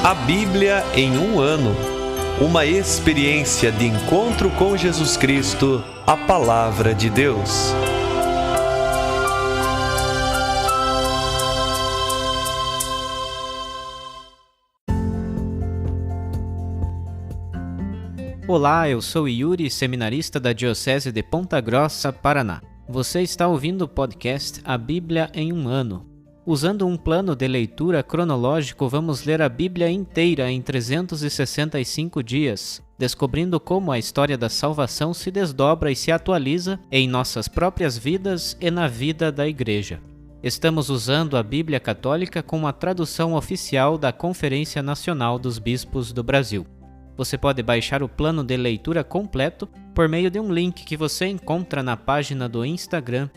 A Bíblia em um ano. Uma experiência de encontro com Jesus Cristo, a Palavra de Deus. Olá, eu sou Yuri, seminarista da Diocese de Ponta Grossa, Paraná. Você está ouvindo o podcast A Bíblia em um ano. Usando um plano de leitura cronológico, vamos ler a Bíblia inteira em 365 dias, descobrindo como a história da salvação se desdobra e se atualiza em nossas próprias vidas e na vida da Igreja. Estamos usando a Bíblia Católica com a tradução oficial da Conferência Nacional dos Bispos do Brasil. Você pode baixar o plano de leitura completo por meio de um link que você encontra na página do Instagram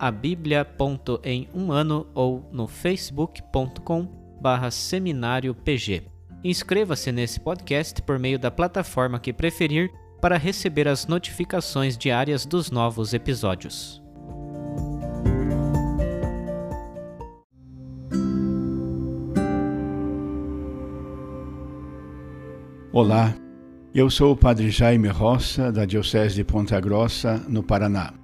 abiblia.emumano ou no facebook.com/seminariopg. Inscreva-se nesse podcast por meio da plataforma que preferir para receber as notificações diárias dos novos episódios. Olá, eu sou o Padre Jaime Roça, da Diocese de Ponta Grossa, no Paraná.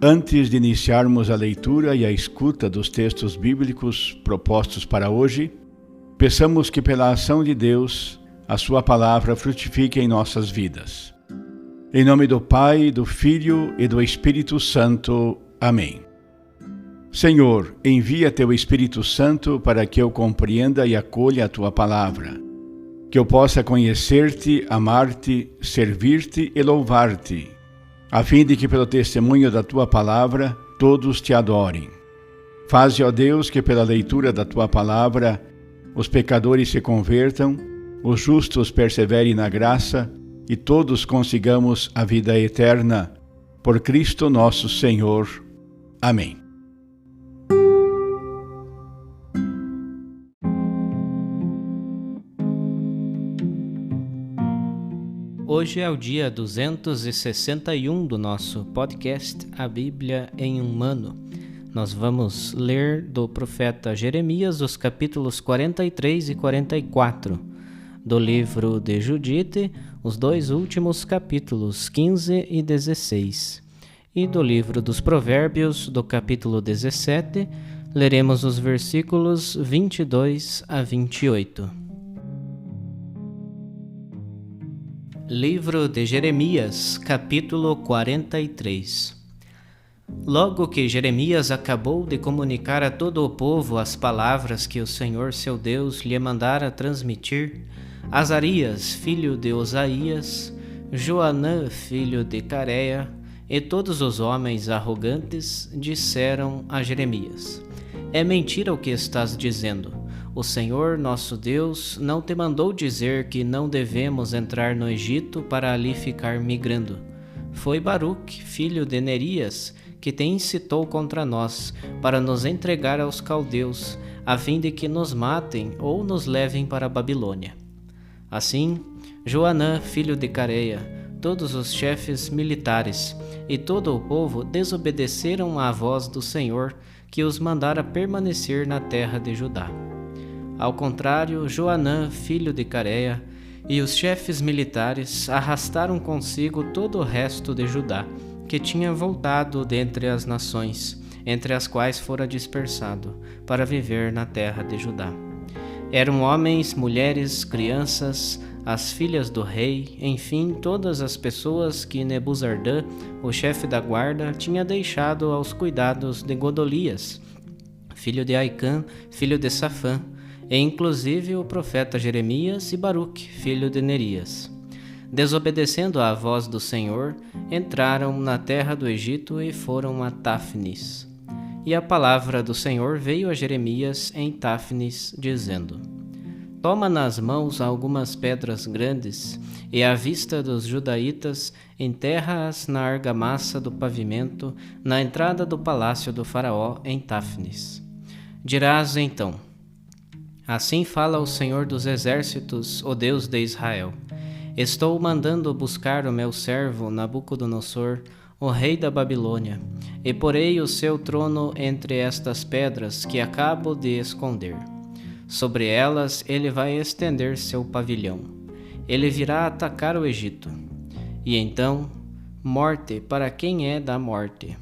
Antes de iniciarmos a leitura e a escuta dos textos bíblicos propostos para hoje, peçamos que pela ação de Deus, a sua palavra frutifique em nossas vidas. Em nome do Pai, do Filho e do Espírito Santo. Amém. Senhor, envia teu Espírito Santo para que eu compreenda e acolha a tua palavra, que eu possa conhecer-te, amar-te, servir-te e louvar-te, a fim de que pelo testemunho da tua palavra todos te adorem. Faze, ó Deus, que pela leitura da tua palavra os pecadores se convertam, os justos perseverem na graça e todos consigamos a vida eterna. Por Cristo nosso Senhor. Amém. Hoje é o dia 261 do nosso podcast A Bíblia em um ano. Nós vamos ler do profeta Jeremias os capítulos 43 e 44, do livro de Judite, os dois últimos capítulos 15 e 16, e do livro dos Provérbios, do capítulo 17, leremos os versículos 22 a 28. Livro de Jeremias, capítulo 43. Logo que Jeremias acabou de comunicar a todo o povo as palavras que o Senhor seu Deus lhe mandara transmitir, Azarias, filho de Osaías, Joanã, filho de Careia, e todos os homens arrogantes disseram a Jeremias: É mentira o que estás dizendo. O Senhor nosso Deus não te mandou dizer que não devemos entrar no Egito para ali ficar migrando. Foi Baruque, filho de Nerias, que te incitou contra nós, para nos entregar aos caldeus, a fim de que nos matem ou nos levem para a Babilônia. Assim, Joanã, filho de Careia, todos os chefes militares e todo o povo desobedeceram à voz do Senhor, que os mandara permanecer na terra de Judá. Ao contrário, Joanã, filho de Careia, e os chefes militares arrastaram consigo todo o resto de Judá, que tinha voltado dentre as nações, entre as quais fora dispersado, para viver na terra de Judá. Eram homens, mulheres, crianças, as filhas do rei, enfim, todas as pessoas que Nebuzardã, o chefe da guarda, tinha deixado aos cuidados de Godolias, filho de Aicã, filho de Safã, e inclusive o profeta Jeremias e Baruque, filho de Nerias. Desobedecendo à voz do Senhor, entraram na terra do Egito e foram a Táfnis. E a palavra do Senhor veio a Jeremias em Táfnis, dizendo: Toma nas mãos algumas pedras grandes, e à vista dos judaítas, enterra-as na argamassa do pavimento, na entrada do palácio do faraó em Táfnis. Dirás então: Assim fala o Senhor dos Exércitos, o Deus de Israel: Estou mandando buscar o meu servo Nabucodonosor, o rei da Babilônia, e porei o seu trono entre estas pedras que acabo de esconder. Sobre elas ele vai estender seu pavilhão. Ele virá atacar o Egito. E então, morte para quem é da morte,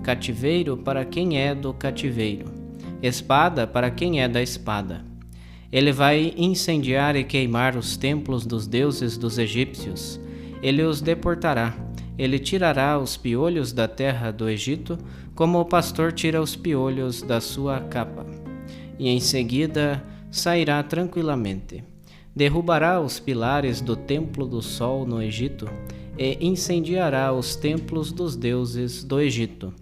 cativeiro para quem é do cativeiro, espada para quem é da espada. Ele vai incendiar e queimar os templos dos deuses dos egípcios. Ele os deportará. Ele tirará os piolhos da terra do Egito, como o pastor tira os piolhos da sua capa. E em seguida sairá tranquilamente. Derrubará os pilares do templo do sol no Egito e incendiará os templos dos deuses do Egito.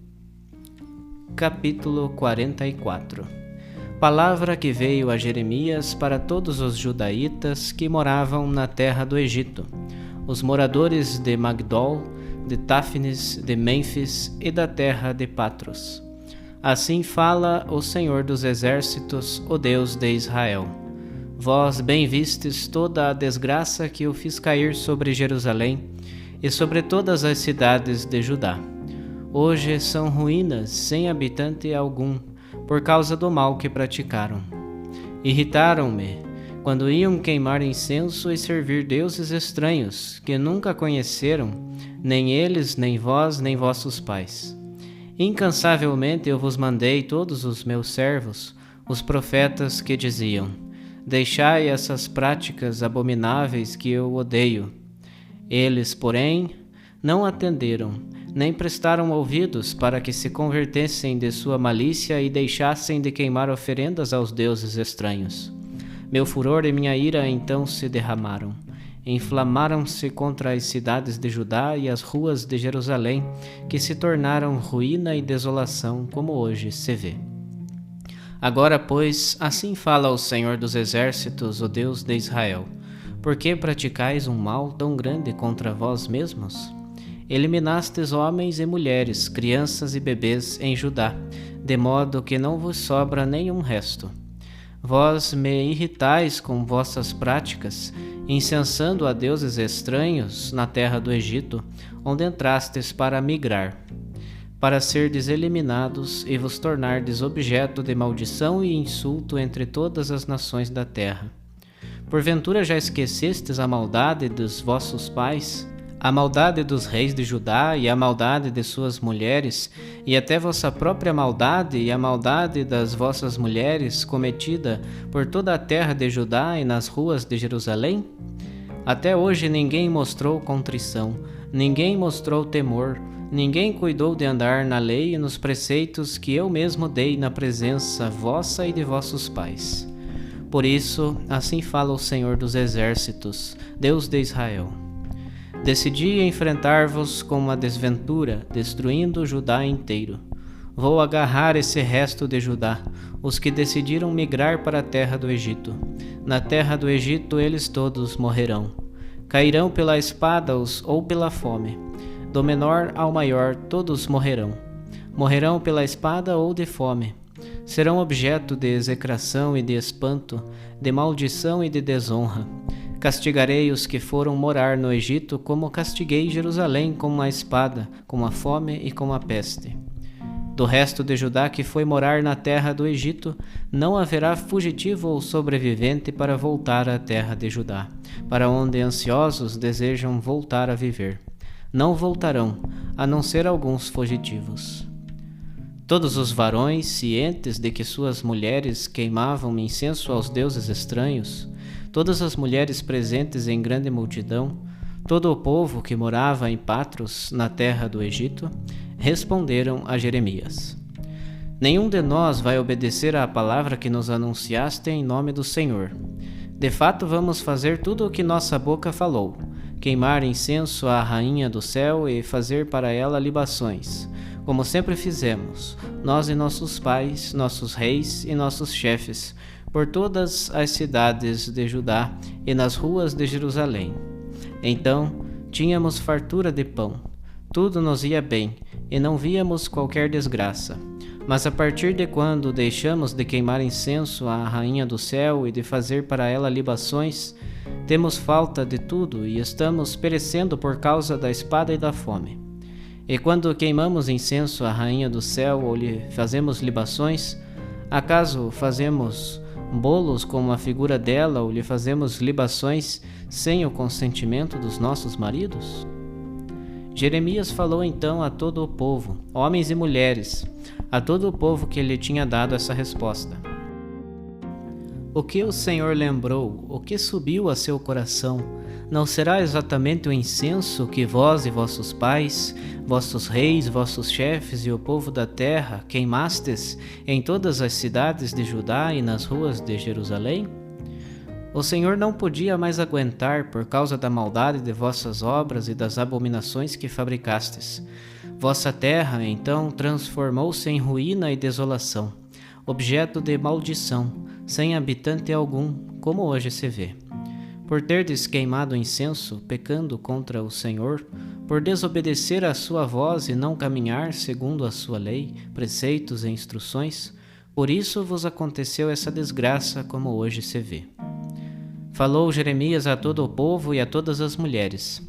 Capítulo 44. Palavra que veio a Jeremias para todos os judaítas que moravam na terra do Egito, os moradores de Magdol, de Táfnis, de Mênfis e da terra de Patros. Assim fala o Senhor dos Exércitos, o Deus de Israel. Vós bem vistes toda a desgraça que eu fiz cair sobre Jerusalém e sobre todas as cidades de Judá. Hoje são ruínas sem habitante algum, por causa do mal que praticaram. Irritaram-me quando iam queimar incenso e servir deuses estranhos, que nunca conheceram, nem eles, nem vós, nem vossos pais. Incansavelmente eu vos mandei todos os meus servos, os profetas, que diziam: deixai essas práticas abomináveis que eu odeio. Eles, porém, não atenderam, nem prestaram ouvidos para que se convertessem de sua malícia e deixassem de queimar oferendas aos deuses estranhos. Meu furor e minha ira então se derramaram. Inflamaram-se contra as cidades de Judá e as ruas de Jerusalém, que se tornaram ruína e desolação, como hoje se vê. Agora, pois, assim fala o Senhor dos Exércitos, o Deus de Israel: por que praticais um mal tão grande contra vós mesmos? Eliminastes homens e mulheres, crianças e bebês em Judá, de modo que não vos sobra nenhum resto. Vós me irritais com vossas práticas, incensando a deuses estranhos na terra do Egito, onde entrastes para migrar, para serdes eliminados e vos tornardes objeto de maldição e insulto entre todas as nações da terra. Porventura já esquecestes a maldade dos vossos pais, a maldade dos reis de Judá e a maldade de suas mulheres, e até vossa própria maldade e a maldade das vossas mulheres cometida por toda a terra de Judá e nas ruas de Jerusalém? Até hoje ninguém mostrou contrição, ninguém mostrou temor, ninguém cuidou de andar na lei e nos preceitos que eu mesmo dei na presença vossa e de vossos pais. Por isso, assim fala o Senhor dos Exércitos, Deus de Israel: decidi enfrentar-vos com uma desventura, destruindo Judá inteiro. Vou agarrar esse resto de Judá, os que decidiram migrar para a terra do Egito. Na terra do Egito eles todos morrerão. Cairão pela espada ou pela fome. Do menor ao maior todos morrerão. Morrerão pela espada ou de fome. Serão objeto de execração e de espanto, de maldição e de desonra. Castigarei os que foram morar no Egito, como castiguei Jerusalém com a espada, com a fome e com a peste. Do resto de Judá que foi morar na terra do Egito, não haverá fugitivo ou sobrevivente para voltar à terra de Judá, para onde ansiosos desejam voltar a viver. Não voltarão, a não ser alguns fugitivos. Todos os varões, cientes de que suas mulheres queimavam incenso aos deuses estranhos, todas as mulheres presentes em grande multidão, todo o povo que morava em Patros, na terra do Egito, responderam a Jeremias: nenhum de nós vai obedecer à palavra que nos anunciaste em nome do Senhor. De fato, vamos fazer tudo o que nossa boca falou, queimar incenso à rainha do céu e fazer para ela libações, como sempre fizemos, nós e nossos pais, nossos reis e nossos chefes, por todas as cidades de Judá e nas ruas de Jerusalém. Então, tínhamos fartura de pão, tudo nos ia bem, e não víamos qualquer desgraça. Mas a partir de quando deixamos de queimar incenso à rainha do céu e de fazer para ela libações, temos falta de tudo e estamos perecendo por causa da espada e da fome. E quando queimamos incenso à rainha do céu ou lhe fazemos libações, acaso fazemos bolos com a figura dela ou lhe fazemos libações sem o consentimento dos nossos maridos? Jeremias falou então a todo o povo, homens e mulheres, a todo o povo que lhe tinha dado essa resposta. O que o Senhor lembrou, o que subiu a seu coração, não será exatamente o incenso que vós e vossos pais, vossos reis, vossos chefes e o povo da terra queimastes em todas as cidades de Judá e nas ruas de Jerusalém? O Senhor não podia mais aguentar por causa da maldade de vossas obras e das abominações que fabricastes. Vossa terra, então, transformou-se em ruína e desolação, objeto de maldição, sem habitante algum, como hoje se vê. Por terdes queimado incenso, pecando contra o Senhor, por desobedecer à sua voz e não caminhar segundo a sua lei, preceitos e instruções, por isso vos aconteceu essa desgraça, como hoje se vê. Falou Jeremias a todo o povo e a todas as mulheres: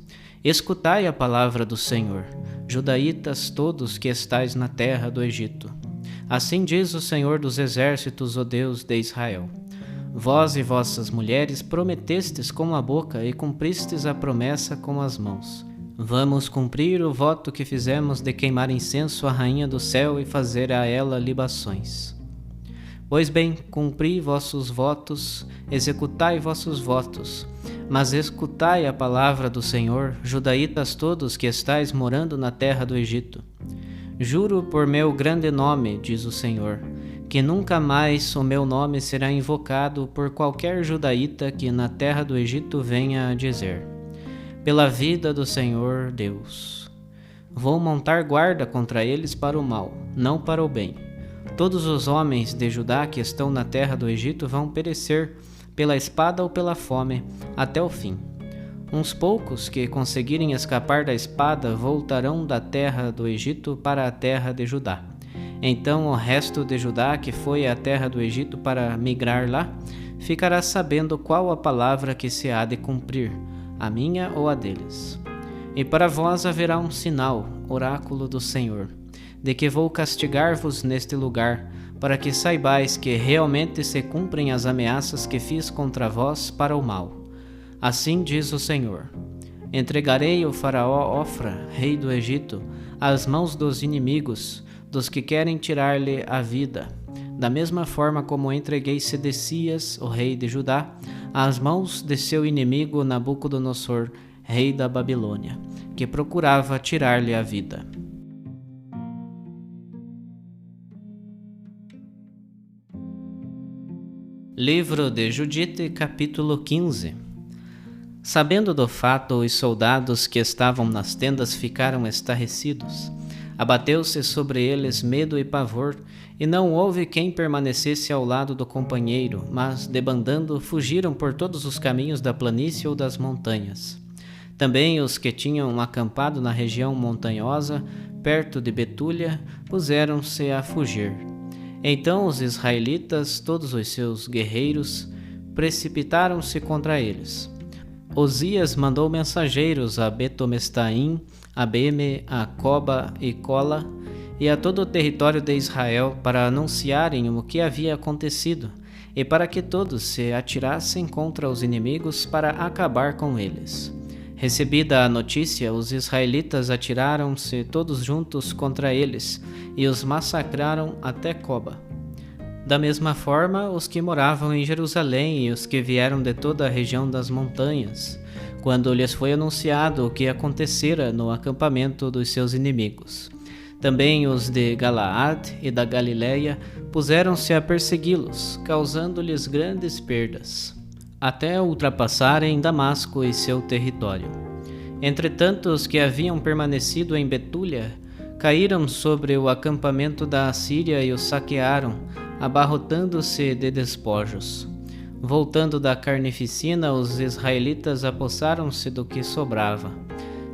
Escutai a palavra do Senhor, judaítas todos que estais na terra do Egito. Assim diz o Senhor dos exércitos, o Deus de Israel. Vós e vossas mulheres prometestes com a boca e cumpristes a promessa com as mãos. Vamos cumprir o voto que fizemos de queimar incenso à rainha do céu e fazer a ela libações. Pois bem, cumpri vossos votos, executai vossos votos, mas escutai a palavra do Senhor, judaítas todos que estais morando na terra do Egito. Juro por meu grande nome, diz o Senhor, que nunca mais o meu nome será invocado por qualquer judaíta que na terra do Egito venha a dizer: pela vida do Senhor Deus. Vou montar guarda contra eles para o mal, não para o bem. Todos os homens de Judá que estão na terra do Egito vão perecer, pela espada ou pela fome, até o fim. Uns poucos que conseguirem escapar da espada voltarão da terra do Egito para a terra de Judá. Então o resto de Judá que foi à terra do Egito para migrar lá, ficará sabendo qual a palavra que se há de cumprir, a minha ou a deles. E para vós haverá um sinal, oráculo do Senhor, de que vou castigar-vos neste lugar, para que saibais que realmente se cumprem as ameaças que fiz contra vós para o mal. Assim diz o Senhor: entregarei o faraó Ofra, rei do Egito, às mãos dos inimigos, dos que querem tirar-lhe a vida, da mesma forma como entreguei Sedecias, o rei de Judá, às mãos de seu inimigo Nabucodonosor, rei da Babilônia, que procurava tirar-lhe a vida. Livro de Judite, capítulo 15. Sabendo do fato, os soldados que estavam nas tendas ficaram estarrecidos. Abateu-se sobre eles medo e pavor, e não houve quem permanecesse ao lado do companheiro, mas, debandando, fugiram por todos os caminhos da planície ou das montanhas. Também os que tinham acampado na região montanhosa, perto de Betúlia, puseram-se a fugir. Então os israelitas, todos os seus guerreiros, precipitaram-se contra eles. Osias mandou mensageiros a Betomestaim, a Beme, a Coba e Cola, e a todo o território de Israel para anunciarem o que havia acontecido, e para que todos se atirassem contra os inimigos para acabar com eles. Recebida a notícia, os israelitas atiraram-se todos juntos contra eles, e os massacraram até Coba. Da mesma forma, os que moravam em Jerusalém e os que vieram de toda a região das montanhas, quando lhes foi anunciado o que acontecera no acampamento dos seus inimigos. Também os de Galaad e da Galileia puseram-se a persegui-los, causando-lhes grandes perdas, até ultrapassarem Damasco e seu território. Entretanto, os que haviam permanecido em Betúlia caíram sobre o acampamento da Assíria e o saquearam, abarrotando-se de despojos. Voltando da carnificina, os israelitas apossaram-se do que sobrava.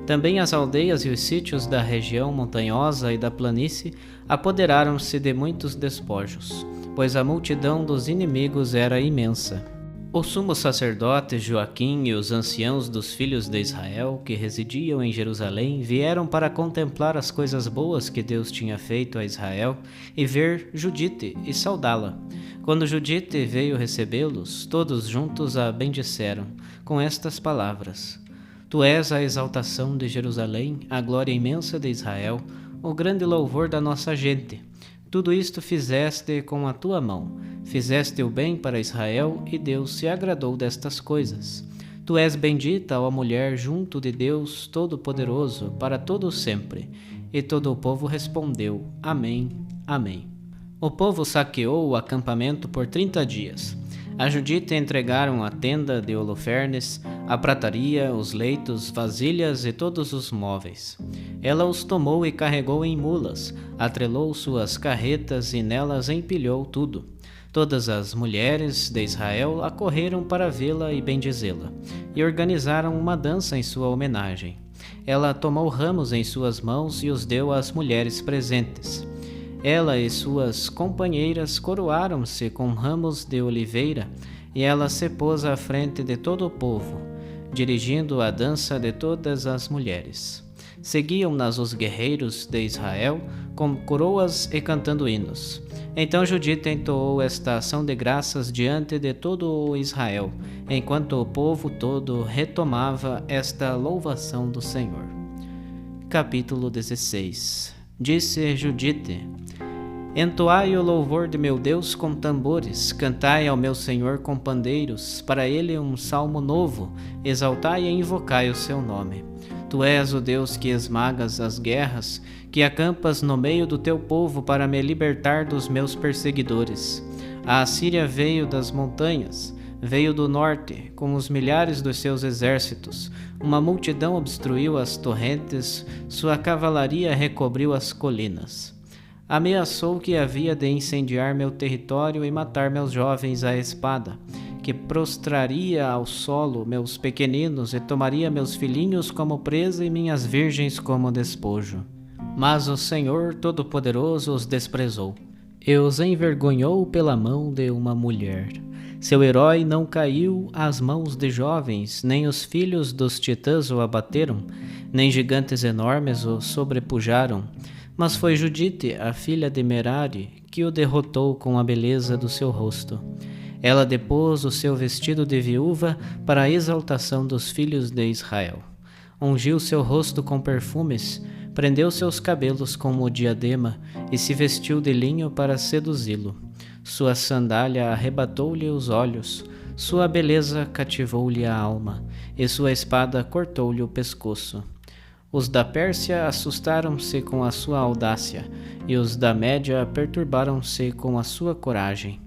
Também as aldeias e os sítios da região montanhosa e da planície apoderaram-se de muitos despojos, pois a multidão dos inimigos era imensa. O sumo sacerdote Joaquim e os anciãos dos filhos de Israel que residiam em Jerusalém vieram para contemplar as coisas boas que Deus tinha feito a Israel e ver Judite e saudá-la. Quando Judite veio recebê-los, todos juntos a bendisseram com estas palavras: Tu és a exaltação de Jerusalém, a glória imensa de Israel, o grande louvor da nossa gente. Tudo isto fizeste com a tua mão. Fizeste o bem para Israel e Deus se agradou destas coisas. Tu és bendita, ó mulher, junto de Deus Todo-Poderoso, para todo sempre. E todo o povo respondeu: Amém, Amém. O povo saqueou o acampamento por 30 dias. A Judite entregaram a tenda de Holofernes, a prataria, os leitos, vasilhas e todos os móveis. Ela os tomou e carregou em mulas, atrelou suas carretas e nelas empilhou tudo. Todas as mulheres de Israel acorreram para vê-la e bendizê-la, e organizaram uma dança em sua homenagem. Ela tomou ramos em suas mãos e os deu às mulheres presentes. Ela e suas companheiras coroaram-se com ramos de oliveira, e ela se pôs à frente de todo o povo, dirigindo a dança de todas as mulheres. Seguiam-nas os guerreiros de Israel, com coroas e cantando hinos. Então Judite entoou esta ação de graças diante de todo o Israel, enquanto o povo todo retomava esta louvação do Senhor. Capítulo 16. Disse Judite: Entoai o louvor de meu Deus com tambores, cantai ao meu Senhor com pandeiros, para ele um salmo novo, exaltai e invocai o seu nome. Tu és o Deus que esmagas as guerras, que acampas no meio do teu povo para me libertar dos meus perseguidores. A Assíria veio das montanhas, veio do norte, com os milhares dos seus exércitos. Uma multidão obstruiu as torrentes, sua cavalaria recobriu as colinas. Ameaçou que havia de incendiar meu território e matar meus jovens à espada, que prostraria ao solo meus pequeninos e tomaria meus filhinhos como presa e minhas virgens como despojo. Mas o Senhor Todo-Poderoso os desprezou e os envergonhou pela mão de uma mulher. Seu herói não caiu às mãos de jovens, nem os filhos dos titãs o abateram, nem gigantes enormes o sobrepujaram. Mas foi Judite, a filha de Merari, que o derrotou com a beleza do seu rosto. Ela depôs o seu vestido de viúva para a exaltação dos filhos de Israel. Ungiu seu rosto com perfumes, prendeu seus cabelos como diadema e se vestiu de linho para seduzi-lo. Sua sandália arrebatou-lhe os olhos, sua beleza cativou-lhe a alma, e sua espada cortou-lhe o pescoço. Os da Pérsia assustaram-se com a sua audácia, e os da Média perturbaram-se com a sua coragem.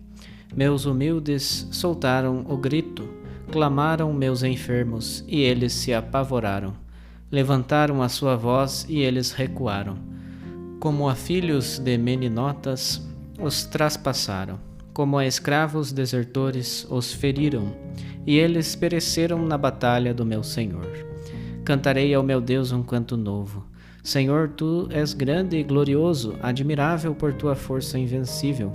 Meus humildes soltaram o grito, clamaram meus enfermos, e eles se apavoraram. Levantaram a sua voz, e eles recuaram. Como a filhos de meninotas, os traspassaram. Como a escravos desertores, os feriram, e eles pereceram na batalha do meu Senhor. Cantarei ao meu Deus um canto novo. Senhor, tu és grande e glorioso, admirável por tua força invencível.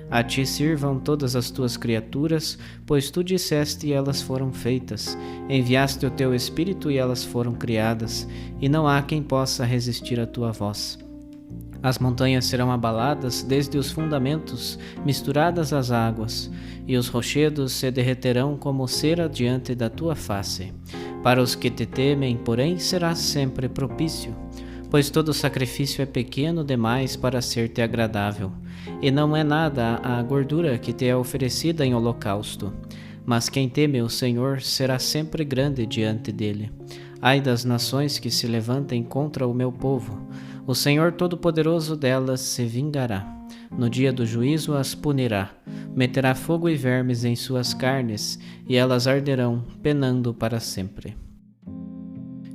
A ti sirvam todas as tuas criaturas, pois tu disseste e elas foram feitas. Enviaste o teu Espírito e elas foram criadas, e não há quem possa resistir à tua voz. As montanhas serão abaladas desde os fundamentos, misturadas às águas, e os rochedos se derreterão como cera diante da tua face. Para os que te temem, porém, serás sempre propício, pois todo sacrifício é pequeno demais para ser-te agradável, e não é nada a gordura que te é oferecida em holocausto. Mas quem teme o Senhor será sempre grande diante dele. Ai das nações que se levantem contra o meu povo. O Senhor Todo-Poderoso delas se vingará. No dia do juízo as punirá. Meterá fogo e vermes em suas carnes, e elas arderão, penando para sempre.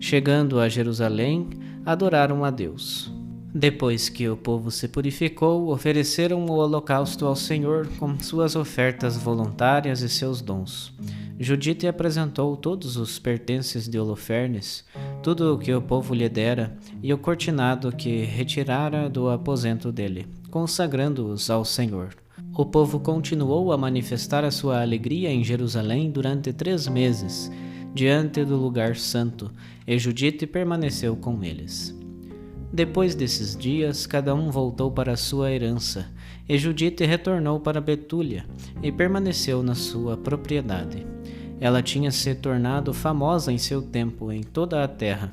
Chegando a Jerusalém, adoraram a Deus. Depois que o povo se purificou, ofereceram o holocausto ao Senhor com suas ofertas voluntárias e seus dons. Judite apresentou todos os pertences de Holofernes, tudo o que o povo lhe dera, e o cortinado que retirara do aposento dele, consagrando-os ao Senhor. O povo continuou a manifestar a sua alegria em Jerusalém durante 3 meses, diante do lugar santo, e Judite permaneceu com eles. Depois desses dias, cada um voltou para a sua herança, e Judite retornou para Betúlia e permaneceu na sua propriedade. Ela tinha se tornado famosa em seu tempo em toda a terra.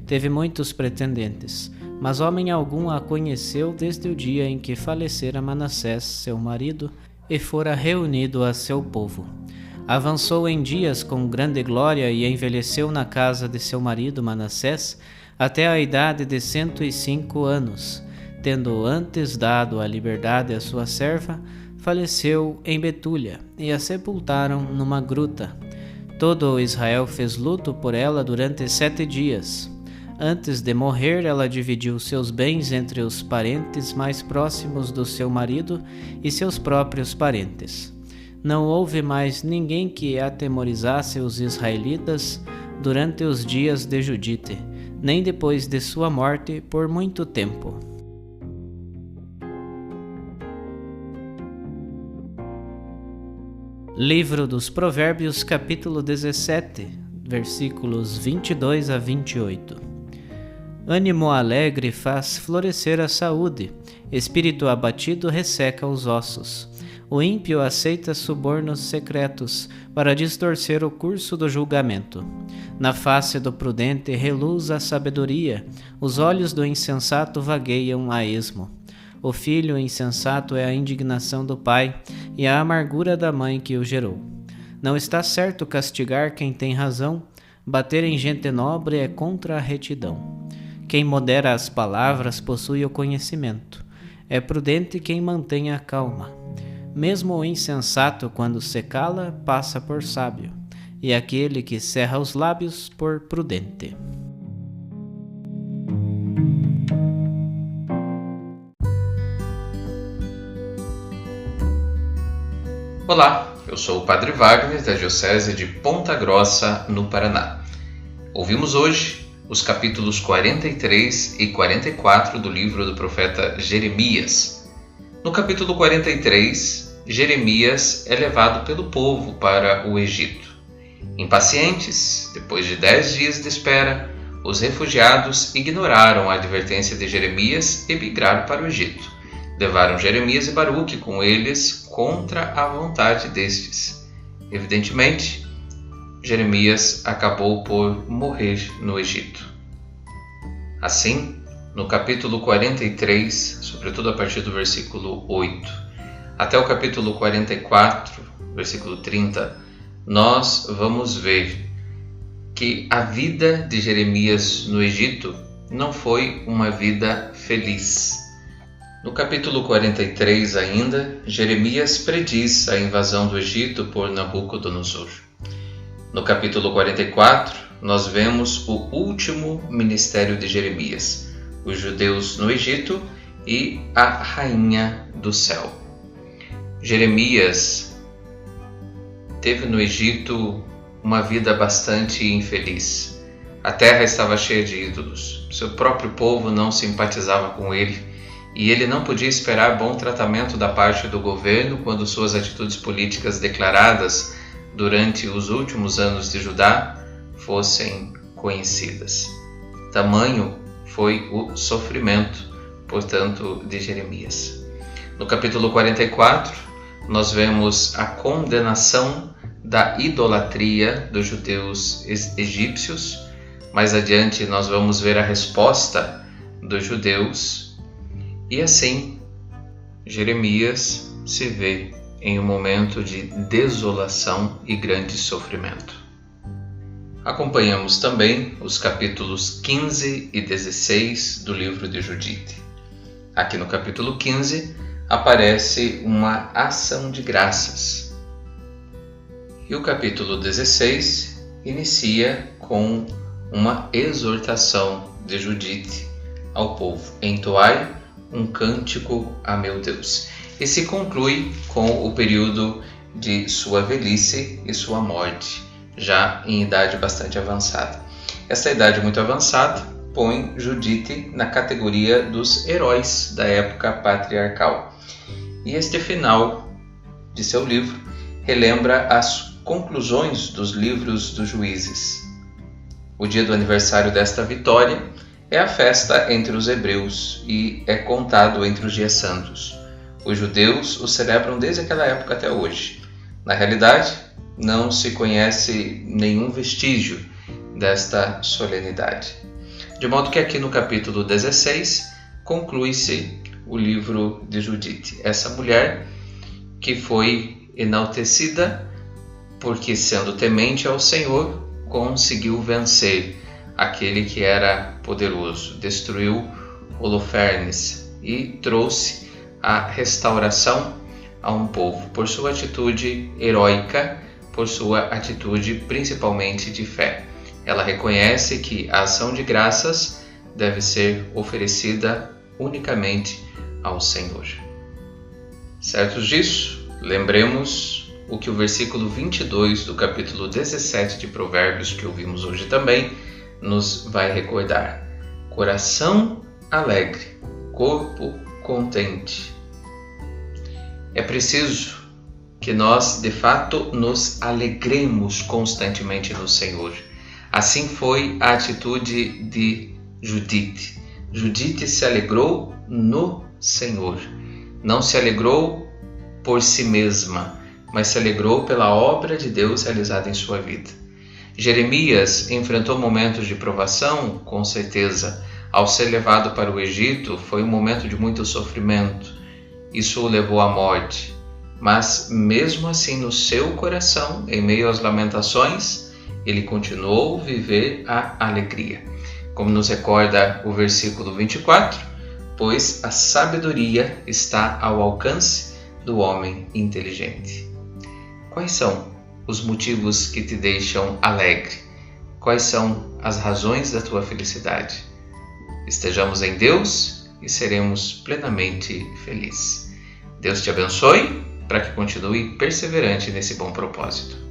Teve muitos pretendentes, mas homem algum a conheceu desde o dia em que falecera Manassés, seu marido, e fora reunido a seu povo. Avançou em dias com grande glória e envelheceu na casa de seu marido Manassés até a idade de 105 anos. Tendo antes dado a liberdade à sua serva, faleceu em Betúlia e a sepultaram numa gruta. Todo Israel fez luto por ela durante 7 dias. Antes de morrer, ela dividiu seus bens entre os parentes mais próximos do seu marido e seus próprios parentes. Não houve mais ninguém que atemorizasse os israelitas durante os dias de Judite, nem depois de sua morte por muito tempo. Livro dos Provérbios, capítulo 17, versículos 22 a 28. Ânimo alegre faz florescer a saúde, espírito abatido resseca os ossos. O ímpio aceita subornos secretos para distorcer o curso do julgamento. Na face do prudente reluz a sabedoria, os olhos do insensato vagueiam a esmo. O filho insensato é a indignação do pai e a amargura da mãe que o gerou. Não está certo castigar quem tem razão, bater em gente nobre é contra a retidão. Quem modera as palavras possui o conhecimento. É prudente quem mantém a calma. Mesmo o insensato, quando se cala, passa por sábio, e aquele que cerra os lábios por prudente. Olá, eu sou o Padre Wagner, da Diocese de Ponta Grossa, no Paraná. Ouvimos hoje os capítulos 43 e 44 do livro do profeta Jeremias. No capítulo 43, Jeremias é levado pelo povo para o Egito. Impacientes, depois de 10 dias de espera, os refugiados ignoraram a advertência de Jeremias e migraram para o Egito. Levaram Jeremias e Baruque com eles contra a vontade destes. Evidentemente, Jeremias acabou por morrer no Egito. Assim, no capítulo 43, sobretudo a partir do versículo 8, até o capítulo 44, versículo 30, nós vamos ver que a vida de Jeremias no Egito não foi uma vida feliz. No capítulo 43 ainda, Jeremias prediz a invasão do Egito por Nabucodonosor. No capítulo 44, nós vemos o último ministério de Jeremias, os judeus no Egito e a rainha do céu. Jeremias teve no Egito uma vida bastante infeliz. A terra estava cheia de ídolos, seu próprio povo não simpatizava com ele e ele não podia esperar bom tratamento da parte do governo quando suas atitudes políticas declaradas durante os últimos anos de Judá fossem conhecidas. Tamanho foi o sofrimento, portanto, de Jeremias. No capítulo 44, nós vemos a condenação da idolatria dos judeus egípcios. Mais adiante, nós vamos ver a resposta dos judeus. E assim, Jeremias se vê em um momento de desolação e grande sofrimento. Acompanhamos também os capítulos 15 e 16 do livro de Judite. Aqui no capítulo 15 aparece uma ação de graças. E o capítulo 16 inicia com uma exortação de Judite ao povo: entoai um cântico a meu Deus. E se conclui com o período de sua velhice e sua morte, já em idade bastante avançada. Essa idade muito avançada põe Judite na categoria dos heróis da época patriarcal. E este final de seu livro relembra as conclusões dos livros dos Juízes. O dia do aniversário desta vitória é a festa entre os hebreus e é contado entre os dias santos. Os judeus o celebram desde aquela época até hoje. Na realidade, não se conhece nenhum vestígio desta solenidade. De modo que aqui no capítulo 16 conclui-se o livro de Judite. Essa mulher que foi enaltecida porque, sendo temente ao Senhor, conseguiu vencer aquele que era poderoso, destruiu Holofernes e trouxe a restauração a um povo por sua atitude heróica, por sua atitude principalmente de fé. Ela reconhece que a ação de graças deve ser oferecida unicamente ao Senhor. Certos disso, lembremos o que o versículo 22 do capítulo 17 de Provérbios, que ouvimos hoje também, nos vai recordar. Coração alegre, corpo contente. É preciso que nós, de fato, nos alegremos constantemente no Senhor. Assim foi a atitude de Judite. Judite se alegrou no Senhor. Não se alegrou por si mesma, mas se alegrou pela obra de Deus realizada em sua vida. Jeremias enfrentou momentos de provação, com certeza. Ao ser levado para o Egito, foi um momento de muito sofrimento. Isso o levou à morte. Mas, mesmo assim, no seu coração, em meio às lamentações, ele continuou a viver a alegria. Como nos recorda o versículo 24, pois a sabedoria está ao alcance do homem inteligente. Quais são os motivos que te deixam alegre? Quais são as razões da tua felicidade? Estejamos em Deus e seremos plenamente felizes. Deus te abençoe para que continue perseverante nesse bom propósito.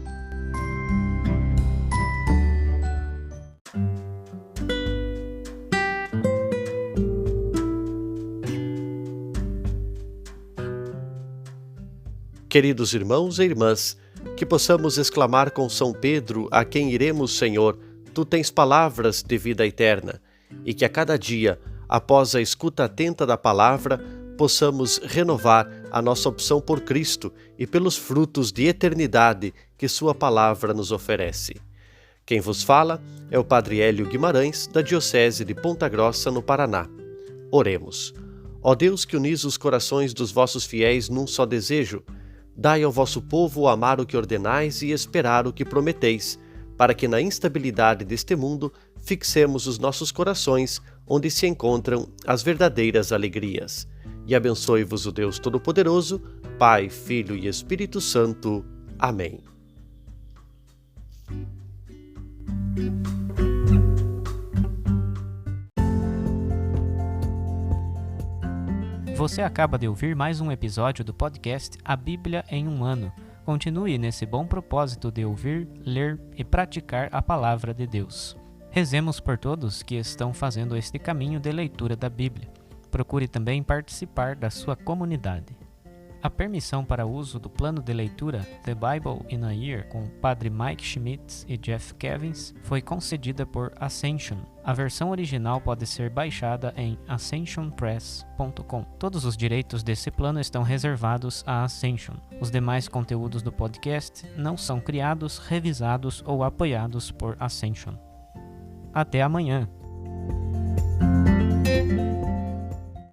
Queridos irmãos e irmãs, que possamos exclamar com São Pedro, a quem iremos, Senhor, Tu tens palavras de vida eterna, e que a cada dia, após a escuta atenta da palavra, possamos renovar a nossa opção por Cristo e pelos frutos de eternidade que Sua palavra nos oferece. Quem vos fala é o Padre Hélio Guimarães, da Diocese de Ponta Grossa, no Paraná. Oremos. Ó Deus, que unis os corações dos vossos fiéis num só desejo, dai ao vosso povo amar o que ordenais e esperar o que prometeis, para que na instabilidade deste mundo fixemos os nossos corações onde se encontram as verdadeiras alegrias. E abençoe-vos o Deus Todo-Poderoso, Pai, Filho e Espírito Santo. Amém. Você acaba de ouvir mais um episódio do podcast A Bíblia em um Ano. Continue nesse bom propósito de ouvir, ler e praticar a Palavra de Deus. Rezemos por todos que estão fazendo este caminho de leitura da Bíblia. Procure também participar da sua comunidade. A permissão para uso do plano de leitura The Bible in a Year com o Padre Mike Schmitz e Jeff Kevins foi concedida por Ascension. A versão original pode ser baixada em ascensionpress.com. Todos os direitos desse plano estão reservados à Ascension. Os demais conteúdos do podcast não são criados, revisados ou apoiados por Ascension. Até amanhã!